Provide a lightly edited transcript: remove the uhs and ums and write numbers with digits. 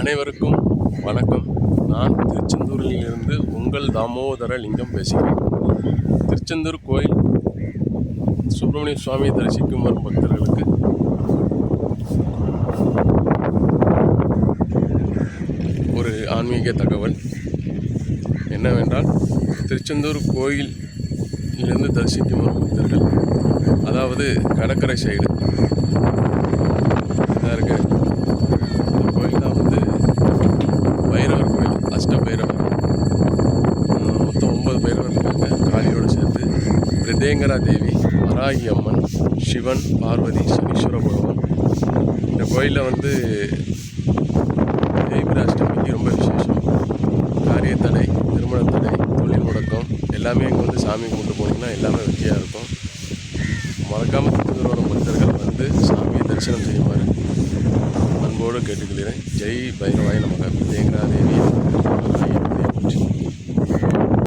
அனைவருக்கும் வணக்கம். நான் திருச்செந்தூரில் இருந்து உங்கள் தாமோதர லிங்கம் பேசுகிறேன். திருச்செந்தூர் கோயில் சுப்பிரமணிய சுவாமி தரிசிக்கும் வரும் பக்தர்களுக்கு ஒரு ஆன்மீக தகவல் என்னவென்றால், திருச்செந்தூர் கோயிலிருந்து தரிசிக்கும் வரும் பக்தர்கள், அதாவது கடற்கரை சைடு இருக்க இந்த கோயில் தான் வந்து பைரவர் கோயில், அஷ்ட பைரவர். மொத்தம் 9 பைரவர் இருக்காங்க காளியோடு சேர்த்து. பிரதேங்கரா தேவி, வராகி அம்மன், சிவன், பார்வதி, சனீஸ்வர பகவான். இந்த கோயிலில் வந்து தேய்பிரை அஷ்டமிக்கு ரொம்ப விசேஷம். காரிய தடை, திருமண தடை, தொழில் முடக்கம் எல்லாமே இங்கே வந்து சாமி கும்பிட்டு போனீங்கன்னா எல்லாமே வெற்றியாக இருக்கும். மறக்காமல் திருச்செந்தூரோட பக்தர்கள் வந்து சாமியை தரிசனம் செய்யுமாறு அன்போடு கேட்டுக்கொள்கிறேன். ஜெய் பைரவாய நமக. பிரதேங்கரா தேவி